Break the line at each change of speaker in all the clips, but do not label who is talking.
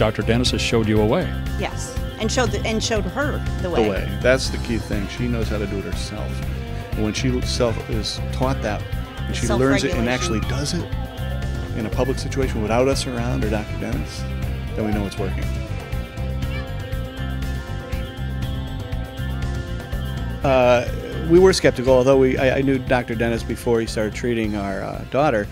Dr. Dennis has showed you a way.
Yes, and showed her the way.
The way. That's the key thing. She knows how to do it herself. And when she is taught that, and she learns it and actually does it in a public situation without us around or Dr. Dennis, then we know it's working. We were skeptical, although I knew Dr. Dennis before he started treating our daughter,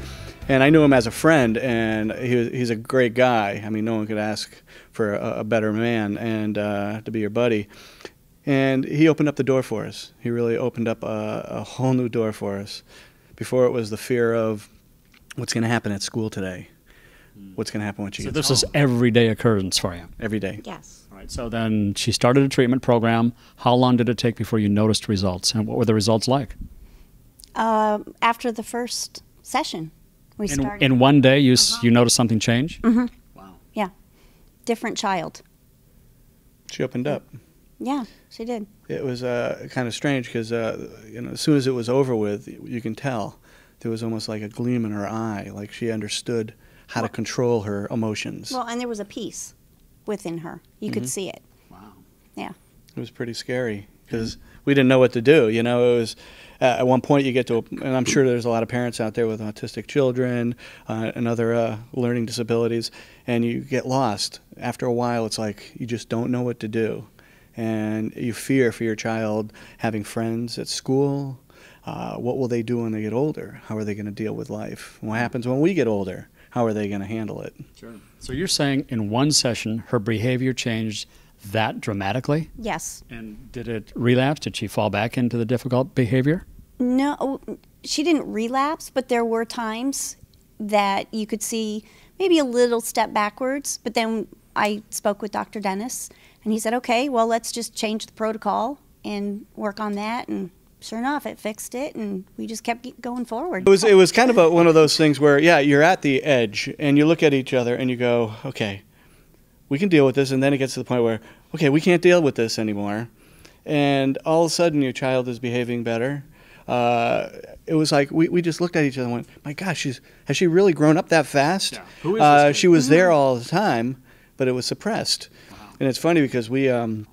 and I knew him as a friend, and he's a great guy. I mean, no one could ask for a better man and to be your buddy. And he opened up the door for us. He really opened up a whole new door for us. Before it was the fear of what's going to happen at school today, what's going to happen when she gets home.
So this is everyday occurrence for you?
Every day.
Yes.
All right, so then she started a treatment program. How long did it take before you noticed results, and what were the results like?
After the first session, we started.
In one day, you noticed something change?
Mm-hmm.
Wow.
Yeah. Different child.
She opened up.
Yeah, she did.
It was kind of strange because as soon as it was over with, you can tell there was almost like a gleam in her eye, like she understood how to control her emotions.
Well, and there was a peace within her. You could see it.
Wow.
Yeah.
It was pretty scary because we didn't know what to do. You know, it was at one point you get to, and I'm sure there's a lot of parents out there with autistic children and other learning disabilities, and you get lost. After a while, it's like you just don't know what to do. And you fear for your child having friends at school. What will they do when they get older? How are they going to deal with life? What happens when we get older? How are they going to handle it?
Sure. So you're saying in one session her behavior changed that dramatically?
Yes.
And did it relapse? Did she fall back into the difficult behavior?
No, she didn't relapse, but there were times that you could see maybe a little step backwards. But then I spoke with Dr. Dennis, and he said, okay, well, let's just change the protocol and work on that. And sure enough, it fixed it, and we just kept going forward.
It was kind of one of those things where, yeah, you're at the edge, and you look at each other, and you go, okay, we can deal with this, and then it gets to the point where, okay, we can't deal with this anymore, and all of a sudden your child is behaving better. It was like we just looked at each other and went, my gosh, has she really grown up that fast?
Yeah. Who is this kid?
She was there all the time, but it was suppressed. Wow. And it's funny because we... and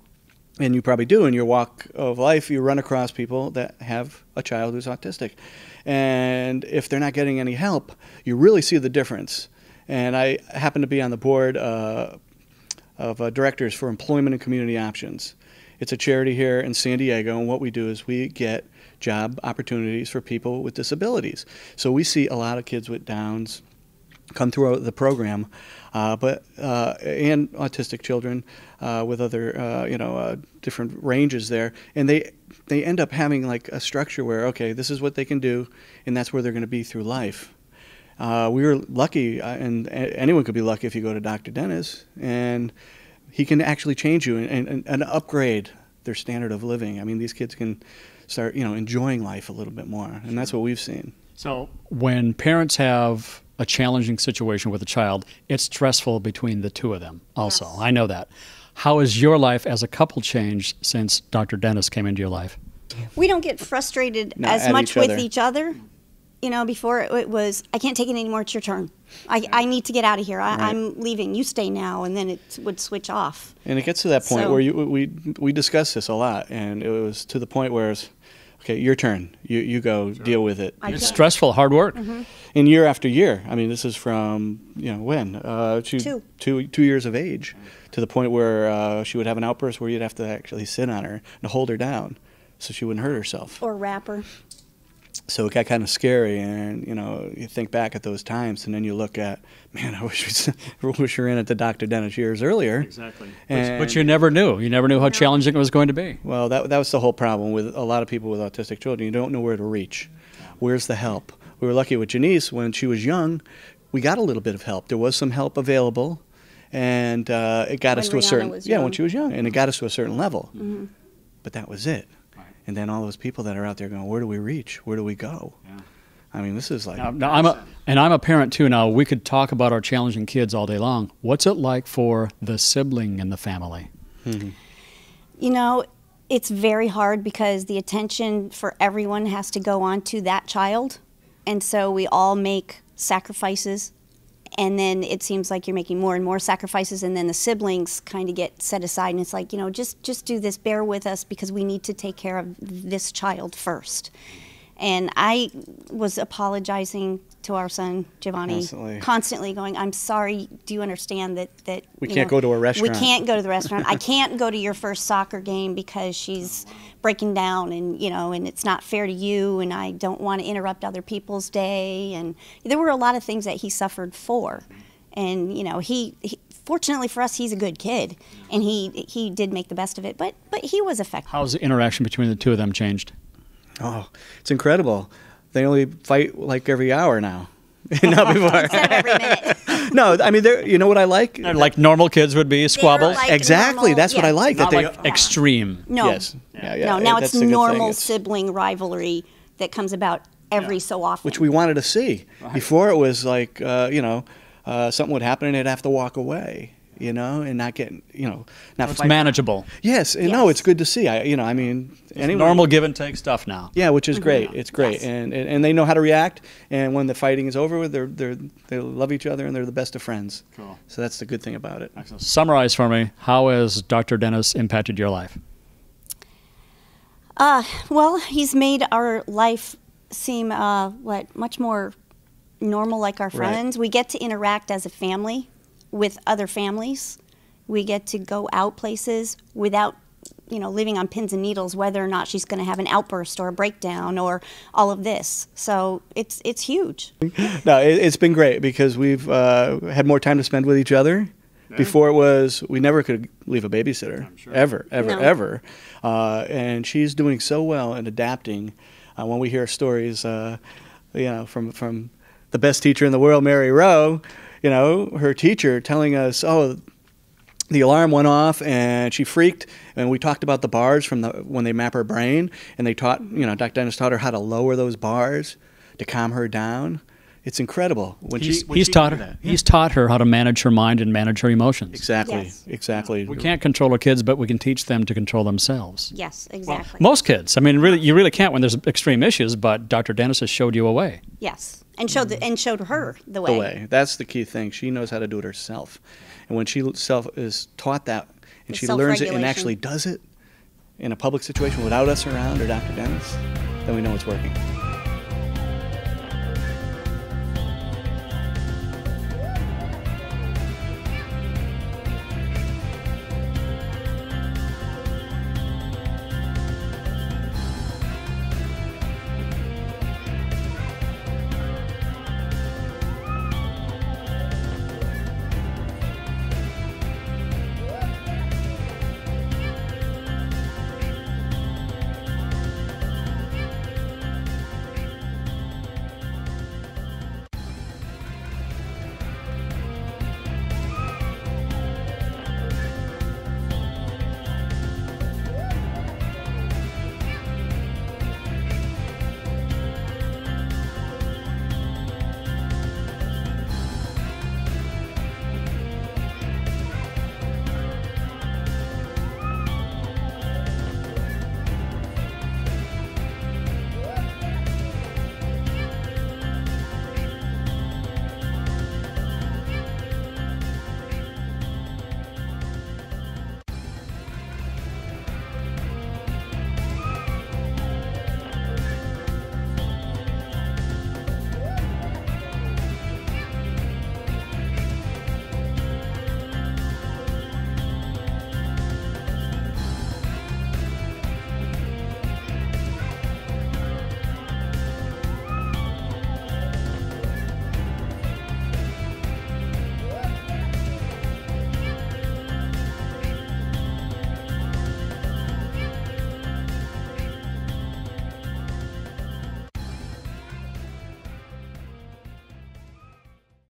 you probably do in your walk of life, you run across people that have a child who's autistic. And if they're not getting any help, you really see the difference. And I happen to be on the board of directors for Employment and Community Options. It's a charity here in San Diego, and what we do is we get job opportunities for people with disabilities. So we see a lot of kids with Downs come through the program, and autistic children with other, different ranges there, and they end up having like a structure where, okay, this is what they can do, and that's where they're going to be through life. We were lucky, and anyone could be lucky if you go to Dr. Dennis, and he can actually change you and upgrade their standard of living. I mean, these kids can start, enjoying life a little bit more, and that's what we've seen.
So when parents have a challenging situation with a child, it's stressful between the two of them also. Yes. I know that. How has your life as a couple changed since Dr. Dennis came into your life?
We don't get frustrated as much with each other. Before it was, I can't take it anymore, it's your turn. I need to get out of here. I'm leaving. You stay now. And then it would switch off. And
it gets to that point where we discuss this a lot, and it was to the point where it's, okay, your turn. You go deal with it.
It's stressful, hard work.
Mm-hmm.
And year after year. I mean, this is from, when? Two years of age, to the point where she would have an outburst where you'd have to actually sit on her and hold her down so she wouldn't hurt herself.
Or wrap her.
So it got kind of scary, and you think back at those times, and then you look at, man, I wish we were in at the Dr. Dennis years earlier.
Exactly. But you never knew. You never knew how challenging it was going to be.
Well, that was the whole problem with a lot of people with autistic children. You don't know where to reach. Where's the help? We were lucky with Janece when she was young. We got a little bit of help. There was some help available, and it got us to a certain when she was young, and it got us to a certain level.
Mm-hmm.
But that was it. And then all those people that are out there going, where do we reach? Where do we go? Yeah. I mean, this is like...
Now I'm a parent, too. Now, we could talk about our challenging kids all day long. What's it like for the sibling in the family?
Mm-hmm.
It's very hard because the attention for everyone has to go on to that child. And so we all make sacrifices. and then it seems like you're making more and more sacrifices, and then the siblings kind of get set aside, and it's like, just do this, bear with us, because we need to take care of this child first. And I was apologizing to our son Giovanni constantly going, I'm sorry, do you understand that
we can't go to a restaurant?
We can't go to the restaurant. I can't go to your first soccer game because she's breaking down, and and it's not fair to you, and I don't want to interrupt other people's day. And there were a lot of things that he suffered for. And he fortunately for us, he's a good kid, and he did make the best of it, but he was affected.
How's the interaction between the two of them changed?
Oh, it's incredible. They only fight like every hour now. Not before.
Instead of every minute.
No, I mean, you know what I like?
Like normal kids would be, squabbles?
Like
exactly.
normal,
That's what I like.
Not
that
like extreme.
No.
Yes. Yeah.
No, now
that's
it's
the good
normal
thing.
sibling rivalry that comes about every so often.
Which we wanted to see. Right. Before it was like, something would happen and they'd have to walk away. And not get, not.
It's manageable.
Yes, no, it's good to see.
Normal give and take stuff now.
Yeah, which is great. It's great,
Yes.
and they know how to react. And when the fighting is over, they love each other and they're the best of friends.
Cool.
So that's the good thing about it.
Excellent. Summarize for me, how has Dr. Dennis impacted your life?
Well, he's made our life seem much more normal, like our friends.
Right.
We get to interact as a family with other families. We get to go out places without, living on pins and needles, whether or not she's going to have an outburst or a breakdown or all of this. So it's huge.
No, it's been great because we've had more time to spend with each other. Yeah. Before it was, we never could leave a babysitter, sure. ever. And she's doing so well and adapting. When we hear stories, from the best teacher in the world, Mary Rowe, her teacher telling us, the alarm went off and she freaked, and we talked about the bars when they map her brain, and they taught, Dr. Dennis taught her how to lower those bars to calm her down. It's incredible.
He's taught her how to manage her mind and manage her emotions.
Exactly,
yes.
Exactly.
We can't control our kids, but we can teach them to control themselves.
Yes, exactly.
Well, most kids. I mean, really, you really can't when there's extreme issues, but Dr. Dennis has showed you a way.
Yes, and showed her the way.
The way. That's the key thing. She knows how to do it herself. And when she is taught that, and she learns it and actually does it in a public situation without us around or Dr. Dennis, then we know it's working.